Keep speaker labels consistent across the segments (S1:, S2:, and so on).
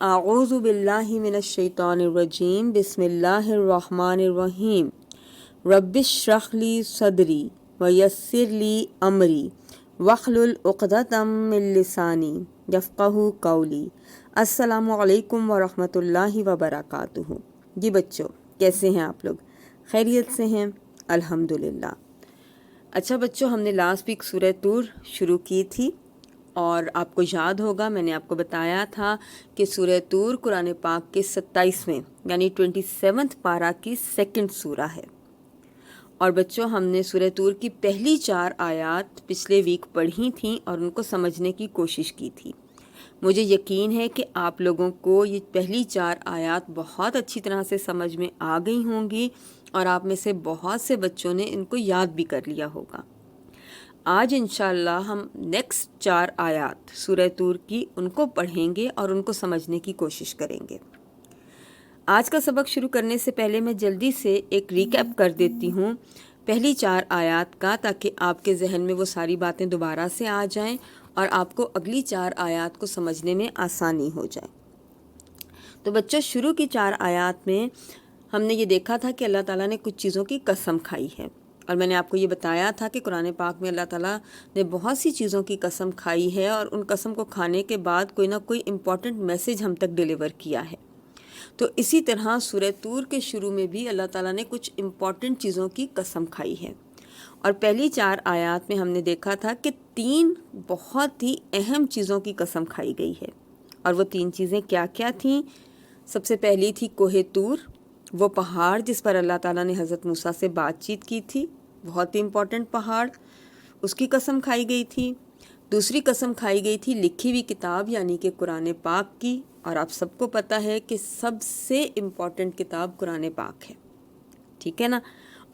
S1: اعوذ باللہ من الشیطان الرجیم بسم اللہ الرحمن الرحیم رب اشرح لی صدری ویسر لی امری واحلل عقدۃ من لسانی یفقہوا قولی۔ السلام علیکم ورحمۃ اللہ وبرکاتہ۔ جی بچوں، کیسے ہیں آپ لوگ؟ خیریت سے ہیں؟ الحمدللہ۔ اچھا بچوں، ہم نے لاسٹ ویک سورہ طور شروع کی تھی اور آپ کو یاد ہوگا میں نے آپ کو بتایا تھا کہ سورہ طور قرآن پاک کے 27ویں یعنی 27 پارہ کی سیکنڈ سورہ ہے۔ اور بچوں، ہم نے سورہ طور کی پہلی 4 آیات پچھلے ویک پڑھی تھیں اور ان کو سمجھنے کی کوشش کی تھی۔ مجھے یقین ہے کہ آپ لوگوں کو یہ پہلی 4 آیات بہت اچھی طرح سے سمجھ میں آ گئی ہوں گی اور آپ میں سے بہت سے بچوں نے ان کو یاد بھی کر لیا ہوگا۔ آج انشاءاللہ ہم نیکسٹ 4 آیات سورہ طور کی ان کو پڑھیں گے اور ان کو سمجھنے کی کوشش کریں گے۔ آج کا سبق شروع کرنے سے پہلے میں جلدی سے ایک ریکیپ کر دیتی ہوں پہلی 4 آیات کا، تاکہ آپ کے ذہن میں وہ ساری باتیں دوبارہ سے آ جائیں اور آپ کو اگلی 4 آیات کو سمجھنے میں آسانی ہو جائے۔ تو بچوں، شروع کی 4 آیات میں ہم نے یہ دیکھا تھا کہ اللہ تعالیٰ نے کچھ چیزوں کی قسم کھائی ہے، اور میں نے آپ کو یہ بتایا تھا کہ قرآن پاک میں اللہ تعالیٰ نے بہت سی چیزوں کی قسم کھائی ہے اور ان قسم کو کھانے کے بعد کوئی نہ کوئی امپورٹنٹ میسج ہم تک ڈیلیور کیا ہے۔ تو اسی طرح سورہ طور کے شروع میں بھی اللہ تعالیٰ نے کچھ امپورٹنٹ چیزوں کی قسم کھائی ہے، اور پہلی 4 آیات میں ہم نے دیکھا تھا کہ 3 بہت ہی اہم چیزوں کی قسم کھائی گئی ہے، اور وہ 3 چیزیں کیا کیا تھیں؟ سب سے پہلی تھی کوہ طور، وہ پہاڑ جس پر اللہ تعالیٰ نے حضرت موسیٰ سے بات چیت کی تھی، بہت ہی امپورٹنٹ پہاڑ، اس کی قسم کھائی گئی تھی۔ دوسری قسم کھائی گئی تھی لکھی ہوئی کتاب یعنی کہ قرآن پاک کی، اور آپ سب کو پتہ ہے کہ سب سے امپورٹنٹ کتاب قرآن پاک ہے، ٹھیک ہے نا۔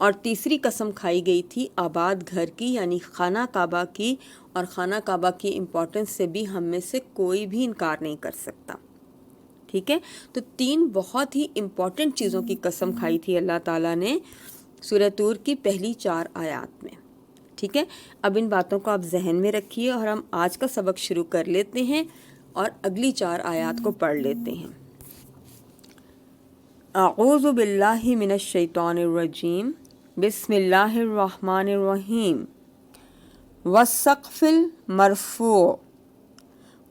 S1: اور تیسری قسم کھائی گئی تھی آباد گھر کی یعنی خانہ کعبہ کی، اور خانہ کعبہ کی امپورٹنس سے بھی ہم میں سے کوئی بھی انکار نہیں کر سکتا، ٹھیک ہے۔ تو 3 بہت ہی امپورٹنٹ چیزوں کی قسم کھائی تھی اللہ تعالیٰ نے سورہ طور کی پہلی 4 آیات میں، ٹھیک ہے۔ اب ان باتوں کو آپ ذہن میں رکھیے اور ہم آج کا سبق شروع کر لیتے ہیں اور اگلی 4 آیات کو پڑھ لیتے ہیں۔ اعوذ باللہ من الشیطان الرجیم بسم اللہ الرحمن الرحیم والسقف المرفوع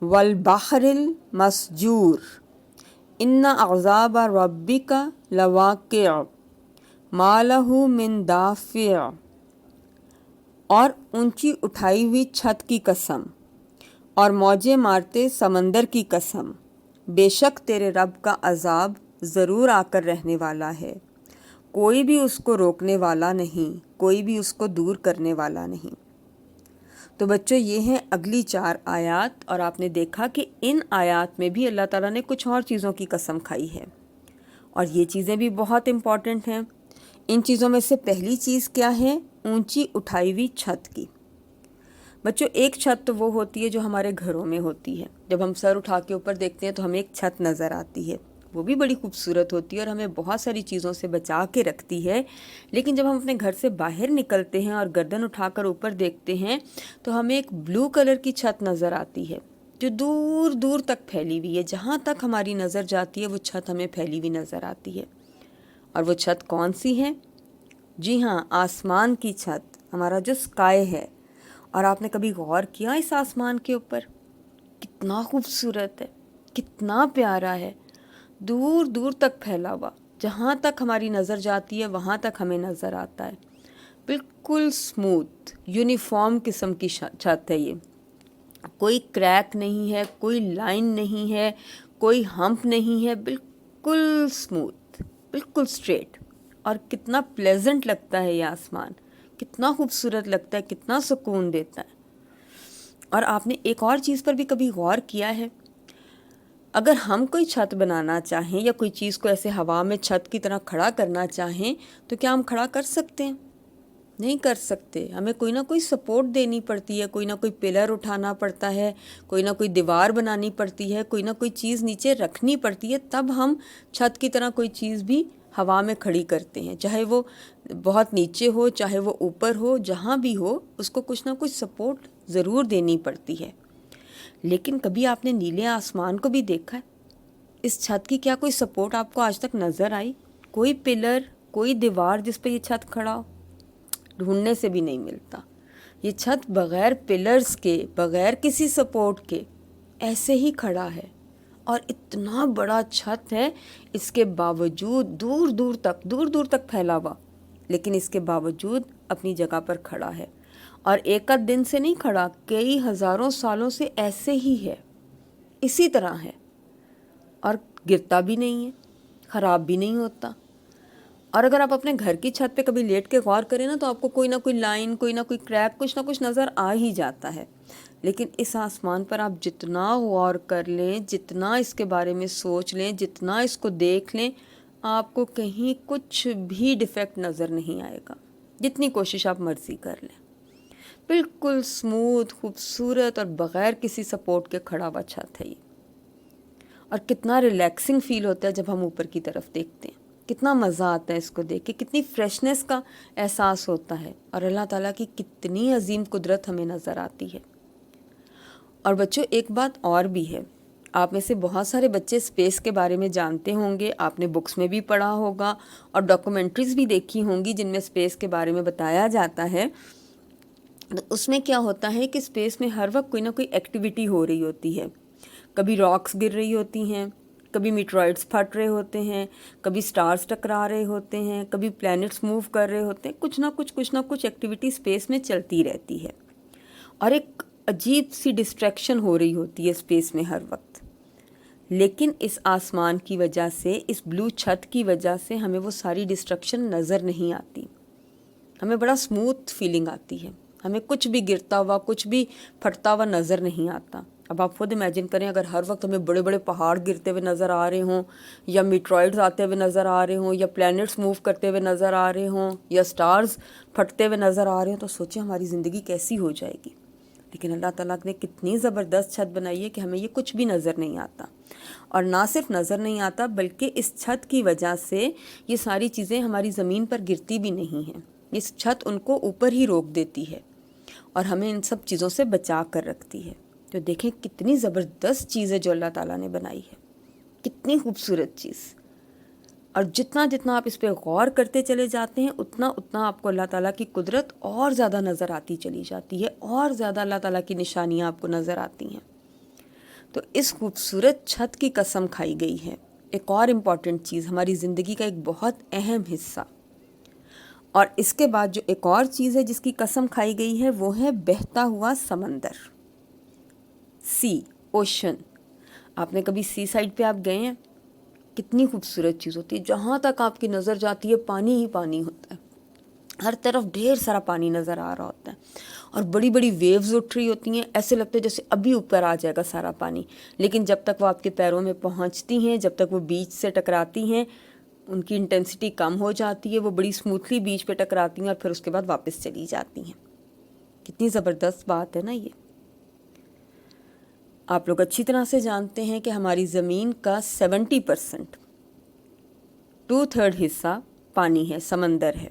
S1: والبحر المسجور ان عذاب ربک لواقع ما لہ من دافع، اور اونچی اٹھائی ہوئی چھت کی قسم اور موجیں مارتے سمندر کی قسم، بے شک تیرے رب کا عذاب ضرور آ کر رہنے والا ہے، کوئی بھی اس کو روکنے والا نہیں، کوئی بھی اس کو دور کرنے والا نہیں۔ تو بچوں، یہ ہیں اگلی 4 آیات، اور آپ نے دیکھا کہ ان آیات میں بھی اللہ تعالیٰ نے کچھ اور چیزوں کی قسم کھائی ہے، اور یہ چیزیں بھی بہت امپورٹنٹ ہیں۔ ان چیزوں میں سے پہلی چیز کیا ہے؟ اونچی اٹھائی ہوئی چھت کی۔ بچوں، ایک چھت تو وہ ہوتی ہے جو ہمارے گھروں میں ہوتی ہے، جب ہم سر اٹھا کے اوپر دیکھتے ہیں تو ہمیں ایک چھت نظر آتی ہے، وہ بھی بڑی خوبصورت ہوتی ہے اور ہمیں بہت ساری چیزوں سے بچا کے رکھتی ہے۔ لیکن جب ہم اپنے گھر سے باہر نکلتے ہیں اور گردن اٹھا کر اوپر دیکھتے ہیں تو ہمیں ایک بلو کلر کی چھت نظر آتی ہے جو دور دور تک پھیلی ہوئی ہے، جہاں تک ہماری نظر جاتی ہے وہ چھت ہمیں پھیلی ہوئی نظر آتی ہے۔ اور وہ چھت کون سی ہے؟ جی ہاں، آسمان کی چھت، ہمارا جو اسکائی ہے۔ اور آپ نے کبھی غور کیا اس آسمان کے اوپر؟ کتنا خوبصورت ہے، کتنا پیارا ہے، دور دور تک پھیلا ہوا، جہاں تک ہماری نظر جاتی ہے وہاں تک ہمیں نظر آتا ہے۔ بالکل سموتھ یونیفارم قسم کی چھت ہے، یہ کوئی کریک نہیں ہے، کوئی لائن نہیں ہے، کوئی ہمپ نہیں ہے، بالکل سموتھ، بالکل اسٹریٹ۔ اور کتنا پلیزنٹ لگتا ہے یہ آسمان، کتنا خوبصورت لگتا ہے، کتنا سکون دیتا ہے۔ اور آپ نے ایک اور چیز پر بھی کبھی غور کیا ہے؟ اگر ہم کوئی چھت بنانا چاہیں یا کوئی چیز کو ایسے ہوا میں چھت کی طرح کھڑا کرنا چاہیں تو کیا ہم کھڑا کر سکتے ہیں؟ نہیں کر سکتے، ہمیں کوئی نہ کوئی سپورٹ دینی پڑتی ہے، کوئی نہ کوئی پلر اٹھانا پڑتا ہے، کوئی نہ کوئی دیوار بنانی پڑتی ہے، کوئی نہ کوئی چیز نیچے رکھنی پڑتی ہے، تب ہم چھت کی طرح کوئی چیز بھی ہوا میں کھڑی کرتے ہیں، چاہے وہ بہت نیچے ہو چاہے وہ اوپر ہو، جہاں بھی ہو اس کو کچھ نہ کچھ سپورٹ ضرور دینی پڑتی ہے۔ لیکن کبھی آپ نے نیلے آسمان کو بھی دیکھا ہے؟ اس چھت کی کیا کوئی سپورٹ آپ کو آج تک نظر آئی؟ کوئی پلر، کوئی دیوار جس پہ یہ چھت کھڑا ہو؟ ڈھونڈنے سے بھی نہیں ملتا۔ یہ چھت بغیر پلرز کے، بغیر کسی سپورٹ کے ایسے ہی کھڑا ہے، اور اتنا بڑا چھت ہے، اس کے باوجود دور دور تک پھیلا ہوا، لیکن اس کے باوجود اپنی جگہ پر کھڑا ہے، اور ایک آدھ دن سے نہیں کھڑا، کئی ہزاروں سالوں سے ایسے ہی ہے، اسی طرح ہے، اور گرتا بھی نہیں ہے، خراب بھی نہیں ہوتا۔ اور اگر آپ اپنے گھر کی چھت پہ کبھی لیٹ کے غور کریں نا، تو آپ کو کوئی نہ کوئی لائن، کوئی نہ کوئی کریک، کچھ نہ کچھ نظر آ ہی جاتا ہے۔ لیکن اس آسمان پر آپ جتنا غور کر لیں، جتنا اس کے بارے میں سوچ لیں، جتنا اس کو دیکھ لیں، آپ کو کہیں کچھ بھی ڈیفیکٹ نظر نہیں آئے گا، جتنی کوشش آپ مرضی کر لیں۔ بالکل سموتھ، خوبصورت اور بغیر کسی سپورٹ کے کھڑا ہوا چھت ہے یہ۔ اور کتنا ریلیکسنگ فیل ہوتا ہے جب ہم اوپر کی طرف دیکھتے ہیں، کتنا مزہ آتا ہے اس کو دیکھ کے، کتنی فریشنس کا احساس ہوتا ہے، اور اللہ تعالیٰ کی کتنی عظیم قدرت ہمیں نظر آتی ہے۔ اور بچوں، ایک بات اور بھی ہے، آپ میں سے بہت سارے بچے اسپیس کے بارے میں جانتے ہوں گے، آپ نے بکس میں بھی پڑھا ہوگا اور ڈاکومنٹریز بھی دیکھی ہوں گی جن میں اسپیس کے بارے میں بتایا جاتا ہے۔ اس میں کیا ہوتا ہے کہ اسپیس میں ہر وقت کوئی نہ کوئی ایکٹیویٹی ہو رہی ہوتی ہے، کبھی راکس گر رہی ہوتی ہیں، کبھی میٹرائڈس پھٹ رہے ہوتے ہیں، کبھی سٹارز ٹکرا رہے ہوتے ہیں، کبھی پلینٹس موو کر رہے ہوتے ہیں، کچھ نہ کچھ ایکٹیویٹی اسپیس میں چلتی رہتی ہے، اور ایک عجیب سی ڈسٹریکشن ہو رہی ہوتی ہے اسپیس میں ہر وقت۔ لیکن اس آسمان کی وجہ سے، اس بلو چھت کی وجہ سے ہمیں وہ ساری ڈسٹریکشن نظر نہیں آتی، ہمیں بڑا اسموتھ فیلنگ آتی ہے، ہمیں کچھ بھی گرتا ہوا، کچھ بھی پھٹتا ہوا نظر نہیں آتا۔ اب آپ خود امیجن کریں، اگر ہر وقت ہمیں بڑے بڑے پہاڑ گرتے ہوئے نظر آ رہے ہوں، یا میٹرائڈز آتے ہوئے نظر آ رہے ہوں، یا پلینٹس موو کرتے ہوئے نظر آ رہے ہوں، یا سٹارز پھٹتے ہوئے نظر آ رہے ہوں، تو سوچیں ہماری زندگی کیسی ہو جائے گی۔ لیکن اللہ تعالیٰ نے کتنی زبردست چھت بنائی ہے کہ ہمیں یہ کچھ بھی نظر نہیں آتا، اور نہ صرف نظر نہیں آتا بلکہ اس چھت کی وجہ سے یہ ساری چیزیں ہماری زمین پر گرتی بھی نہیں ہیں، اس چھت ان کو اوپر ہی روک دیتی ہے اور ہمیں ان سب چیزوں سے بچا کر رکھتی ہے۔ تو دیکھیں کتنی زبردست چیز ہے جو اللہ تعالیٰ نے بنائی ہے، کتنی خوبصورت چیز، اور جتنا آپ اس پہ غور کرتے چلے جاتے ہیں، اتنا آپ کو اللہ تعالیٰ کی قدرت اور زیادہ نظر آتی چلی جاتی ہے، اور زیادہ اللہ تعالیٰ کی نشانیاں آپ کو نظر آتی ہیں۔ تو اس خوبصورت چھت کی قسم کھائی گئی ہے۔ ایک اور امپورٹنٹ چیز، ہماری زندگی کا ایک بہت اہم حصہ، اور اس کے بعد جو ایک اور چیز ہے جس کی قسم کھائی گئی ہے، وہ ہے بہتا ہوا سمندر، سی، اوشن۔ آپ نے کبھی سی سائڈ پہ آپ گئے ہیں؟ کتنی خوبصورت چیز ہوتی ہے، جہاں تک آپ کی نظر جاتی ہے پانی ہی پانی ہوتا ہے، ہر طرف ڈھیر سارا پانی نظر آ رہا ہوتا ہے، اور بڑی بڑی ویوز اٹھ رہی ہوتی ہیں، ایسے لگتا ہے جیسے ابھی اوپر آ جائے گا سارا پانی، لیکن جب تک وہ آپ کے پیروں میں پہنچتی ہیں، جب تک وہ بیچ سے ٹکراتی ہیں، ان کی انٹینسٹی کم ہو جاتی ہے، وہ بڑی اسموتھلی بیچ پہ ٹکراتی ہیں اور پھر اس کے بعد واپس چلی جاتی ہیں۔ کتنی زبردست بات ہے نا یہ۔ آپ لوگ اچھی طرح سے جانتے ہیں کہ ہماری زمین کا 70%، 2/3 حصہ پانی ہے، سمندر ہے،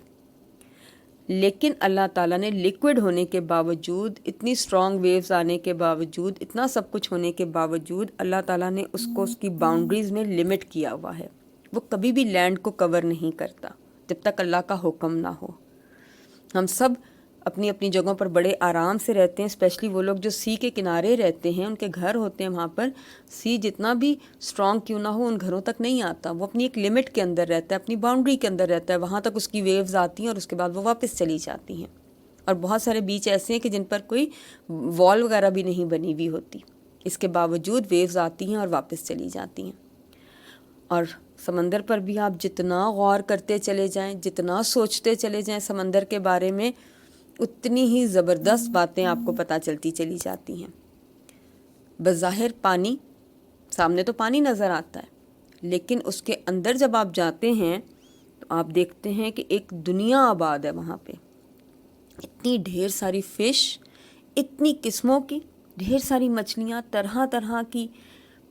S1: لیکن اللہ تعالیٰ نے لیکوڈ ہونے کے باوجود، اتنی اسٹرانگ ویوز آنے کے باوجود، اتنا سب کچھ ہونے کے باوجود، اللہ تعالیٰ نے اس کو اس کی باؤنڈریز میں لمٹ کیا ہوا ہے۔ وہ کبھی بھی لینڈ کو کور نہیں کرتا جب تک اللہ کا حکم نہ ہو۔ ہم سب اپنی اپنی جگہوں پر بڑے آرام سے رہتے ہیں، اسپیشلی وہ لوگ جو سی کے کنارے رہتے ہیں، ان کے گھر ہوتے ہیں وہاں پر، سی جتنا بھی اسٹرانگ کیوں نہ ہو ان گھروں تک نہیں آتا، وہ اپنی ایک لمٹ کے اندر رہتا ہے، اپنی باؤنڈری کے اندر رہتا ہے، وہاں تک اس کی ویوز آتی ہیں اور اس کے بعد وہ واپس چلی جاتی ہیں۔ اور بہت سارے بیچ ایسے ہیں کہ جن پر کوئی وال وغیرہ بھی نہیں بنی ہوئی ہوتی، اس کے باوجود ویوز آتی ہیں اور واپس چلی جاتی ہیں۔ اور سمندر پر بھی آپ جتنا غور کرتے چلے جائیں، جتنا سوچتے چلے جائیں سمندر کے بارے میں، اتنی ہی زبردست باتیں آپ کو پتہ چلتی چلی جاتی ہیں۔ بظاہر پانی، سامنے تو پانی نظر آتا ہے، لیکن اس کے اندر جب آپ جاتے ہیں تو آپ دیکھتے ہیں کہ ایک دنیا آباد ہے وہاں پہ، اتنی ڈھیر ساری فش، اتنی قسموں کی ڈھیر ساری مچھلیاں، طرح طرح کی،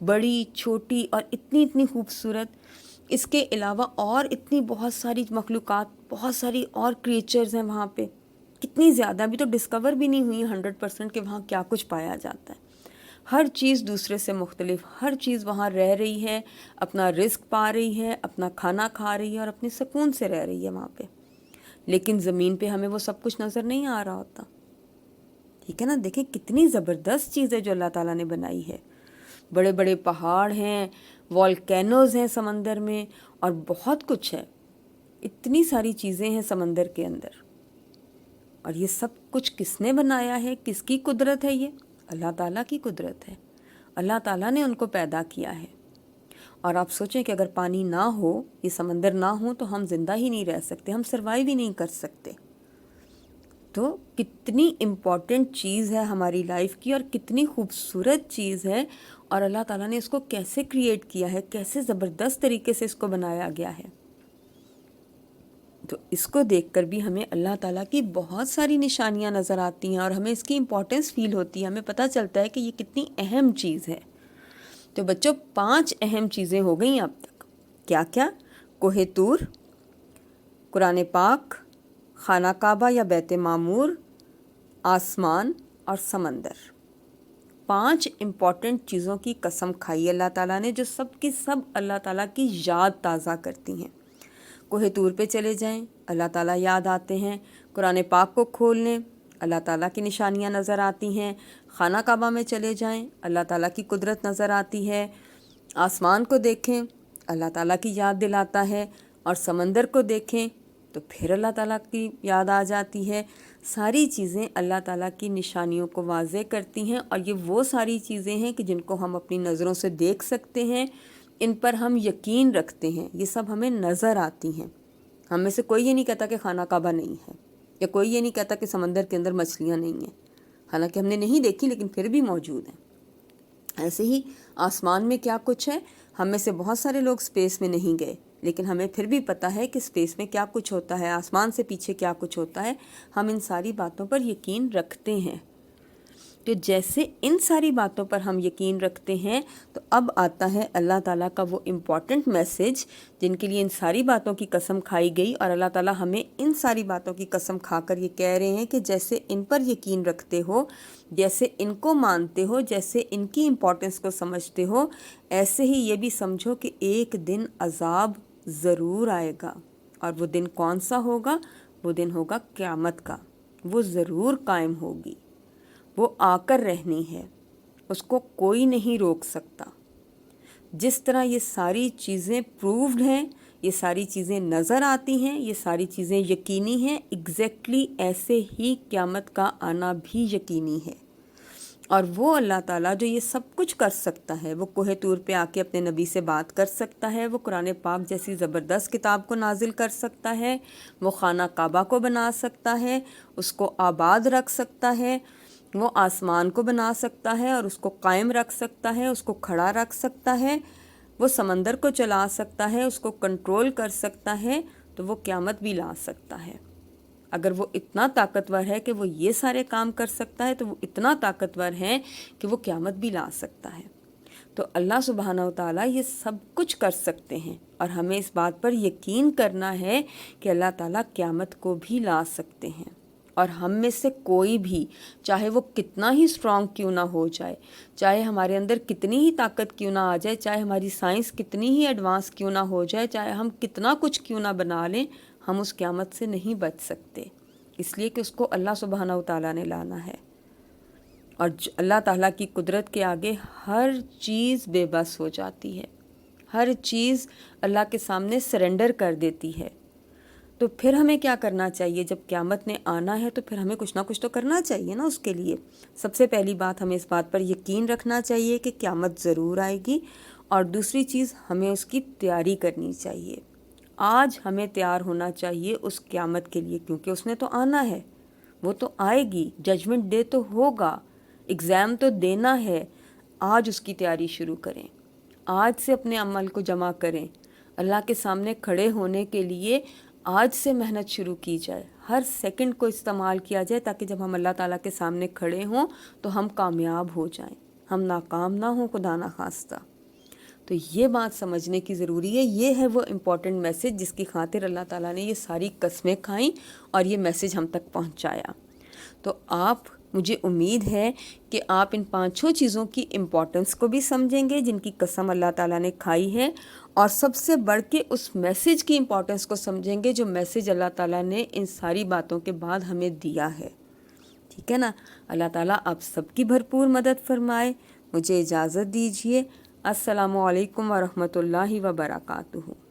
S1: بڑی چھوٹی، اور اتنی خوبصورت۔ اس کے علاوہ اور اتنی بہت ساری مخلوقات، بہت ساری اور کریچرز ہیں وہاں پہ، کتنی زیادہ، ابھی تو ڈسکور بھی نہیں ہوئی 100% کہ وہاں کیا کچھ پایا جاتا ہے۔ ہر چیز دوسرے سے مختلف، ہر چیز وہاں رہ رہی ہے، اپنا رزق پا رہی ہے، اپنا کھانا کھا رہی ہے اور اپنے سکون سے رہ رہی ہے وہاں پہ. لیکن زمین پہ ہمیں وہ سب کچھ نظر نہیں آ رہا ہوتا. ٹھیک ہے نا؟ دیکھیں کتنی زبردست چیز ہے جو اللہ تعالیٰ نے بنائی ہے. بڑے بڑے پہاڑ ہیں، والکینوز ہیں سمندر میں، اور بہت کچھ ہے. اتنی ساری چیزیں ہیں سمندر کے اندر. اور یہ سب کچھ کس نے بنایا ہے؟ کس کی قدرت ہے؟ یہ اللہ تعالیٰ کی قدرت ہے. اللہ تعالیٰ نے ان کو پیدا کیا ہے. اور آپ سوچیں کہ اگر پانی نہ ہو، یہ سمندر نہ ہو، تو ہم زندہ ہی نہیں رہ سکتے، ہم سروائیو ہی نہیں کر سکتے. تو کتنی امپورٹنٹ چیز ہے ہماری لائف کی، اور کتنی خوبصورت چیز ہے. اور اللہ تعالیٰ نے اس کو کیسے کریٹ کیا ہے، کیسے زبردست طریقے سے اس کو بنایا گیا ہے. تو اس کو دیکھ کر بھی ہمیں اللہ تعالیٰ کی بہت ساری نشانیاں نظر آتی ہیں، اور ہمیں اس کی امپورٹنس فیل ہوتی ہے. ہمیں پتہ چلتا ہے کہ یہ کتنی اہم چیز ہے. تو بچوں 5 اہم چیزیں ہو گئیں اب تک. کیا کیا؟ کوہ طور، قرآن پاک، خانہ کعبہ یا بیت معمور، آسمان اور سمندر. 5 امپورٹنٹ چیزوں کی قسم کھائی اللہ تعالیٰ نے، جو سب کی سب اللہ تعالیٰ کی یاد تازہ کرتی ہیں. کوہ طور پہ چلے جائیں، اللہ تعالیٰ یاد آتے ہیں. قرآن پاک کو کھول لیں، اللہ تعالیٰ کی نشانیاں نظر آتی ہیں. خانہ کعبہ میں چلے جائیں، اللہ تعالیٰ کی قدرت نظر آتی ہے. آسمان کو دیکھیں، اللہ تعالیٰ کی یاد دلاتا ہے. اور سمندر کو دیکھیں تو پھر اللہ تعالیٰ کی یاد آ جاتی ہے. ساری چیزیں اللہ تعالیٰ کی نشانیوں کو واضح کرتی ہیں، اور یہ وہ ساری چیزیں ہیں کہ جن کو ہم اپنی نظروں سے دیکھ سکتے ہیں، ان پر ہم یقین رکھتے ہیں. یہ سب ہمیں نظر آتی ہیں. ہم میں سے کوئی یہ نہیں کہتا کہ خانہ کعبہ نہیں ہے، یا کوئی یہ نہیں کہتا کہ سمندر کے اندر مچھلیاں نہیں ہیں، حالانکہ ہم نے نہیں دیکھی لیکن پھر بھی موجود ہیں. ایسے ہی آسمان میں کیا کچھ ہے. ہم میں سے بہت سارے لوگ اسپیس میں نہیں گئے، لیکن ہمیں پھر بھی پتہ ہے کہ اسپیس میں کیا کچھ ہوتا ہے، آسمان سے پیچھے کیا کچھ ہوتا ہے. ہم ان ساری باتوں پر یقین رکھتے ہیں. تو جیسے ان ساری باتوں پر ہم یقین رکھتے ہیں، تو اب آتا ہے اللہ تعالیٰ کا وہ امپورٹنٹ میسج جن کے لیے ان ساری باتوں کی قسم کھائی گئی. اور اللہ تعالیٰ ہمیں ان ساری باتوں کی قسم کھا کر یہ کہہ رہے ہیں کہ جیسے ان پر یقین رکھتے ہو، جیسے ان کو مانتے ہو، جیسے ان کی امپورٹنس کو سمجھتے ہو، ایسے ہی یہ بھی سمجھو کہ ایک دن عذاب ضرور آئے گا. اور وہ دن کون سا ہوگا؟ وہ دن ہوگا قیامت کا. وہ ضرور قائم ہوگی، وہ آ کر رہنی ہے، اس کو کوئی نہیں روک سکتا. جس طرح یہ ساری چیزیں پرووڈ ہیں، یہ ساری چیزیں نظر آتی ہیں، یہ ساری چیزیں یقینی ہیں، ایگزیکٹلی ایسے ہی قیامت کا آنا بھی یقینی ہے. اور وہ اللہ تعالیٰ جو یہ سب کچھ کر سکتا ہے، وہ کوہ طور پہ آ کے اپنے نبی سے بات کر سکتا ہے، وہ قرآن پاک جیسی زبردست کتاب کو نازل کر سکتا ہے، وہ خانہ کعبہ کو بنا سکتا ہے، اس کو آباد رکھ سکتا ہے، وہ آسمان کو بنا سکتا ہے اور اس کو قائم رکھ سکتا ہے، اس کو کھڑا رکھ سکتا ہے، وہ سمندر کو چلا سکتا ہے، اس کو کنٹرول کر سکتا ہے، تو وہ قیامت بھی لا سکتا ہے. اگر وہ اتنا طاقتور ہے کہ وہ یہ سارے کام کر سکتا ہے، تو وہ اتنا طاقتور ہے کہ وہ قیامت بھی لا سکتا ہے. تو اللہ سبحانہ و تعالیٰ یہ سب کچھ کر سکتے ہیں، اور ہمیں اس بات پر یقین کرنا ہے کہ اللہ تعالیٰ قیامت کو بھی لا سکتے ہیں. اور ہم میں سے کوئی بھی، چاہے وہ کتنا ہی اسٹرانگ کیوں نہ ہو جائے، چاہے ہمارے اندر کتنی ہی طاقت کیوں نہ آ جائے، چاہے ہماری سائنس کتنی ہی ایڈوانس کیوں نہ ہو جائے، چاہے ہم کتنا کچھ کیوں نہ بنا لیں، ہم اس قیامت سے نہیں بچ سکتے. اس لیے کہ اس کو اللہ سبحانہ و تعالیٰ نے لانا ہے. اور اللہ تعالیٰ کی قدرت کے آگے ہر چیز بے بس ہو جاتی ہے، ہر چیز اللہ کے سامنے سرنڈر کر دیتی ہے. تو پھر ہمیں کیا کرنا چاہیے؟ جب قیامت نے آنا ہے تو پھر ہمیں کچھ نہ کچھ تو کرنا چاہیے نا اس کے لیے. سب سے پہلی بات، ہمیں اس بات پر یقین رکھنا چاہیے کہ قیامت ضرور آئے گی. اور دوسری چیز، ہمیں اس کی تیاری کرنی چاہیے. آج ہمیں تیار ہونا چاہیے اس قیامت کے لیے، کیونکہ اس نے تو آنا ہے، وہ تو آئے گی، ججمنٹ ڈے تو ہوگا، ایگزام تو دینا ہے. آج اس کی تیاری شروع کریں، آج سے اپنے عمل کو جمع کریں. اللہ کے سامنے کھڑے ہونے کے لیے آج سے محنت شروع کی جائے، ہر سیکنڈ کو استعمال کیا جائے، تاکہ جب ہم اللہ تعالیٰ کے سامنے کھڑے ہوں تو ہم کامیاب ہو جائیں، ہم ناکام نہ ہوں خدا نخواستہ. تو یہ بات سمجھنے کی ضروری ہے. یہ ہے وہ امپورٹنٹ میسج جس کی خاطر اللہ تعالیٰ نے یہ ساری قسمیں کھائیں اور یہ میسج ہم تک پہنچایا. تو آپ مجھے امید ہے کہ آپ ان 5 چیزوں کی امپورٹنس کو بھی سمجھیں گے جن کی قسم اللہ تعالیٰ نے کھائی ہے، اور سب سے بڑھ کے اس میسج کی امپورٹنس کو سمجھیں گے جو میسج اللہ تعالیٰ نے ان ساری باتوں کے بعد ہمیں دیا ہے، ٹھیک ہے نا؟ اللہ تعالیٰ آپ سب کی بھرپور مدد فرمائے۔ مجھے اجازت دیجیے۔ السلام علیکم ورحمۃ اللہ وبرکاتہ۔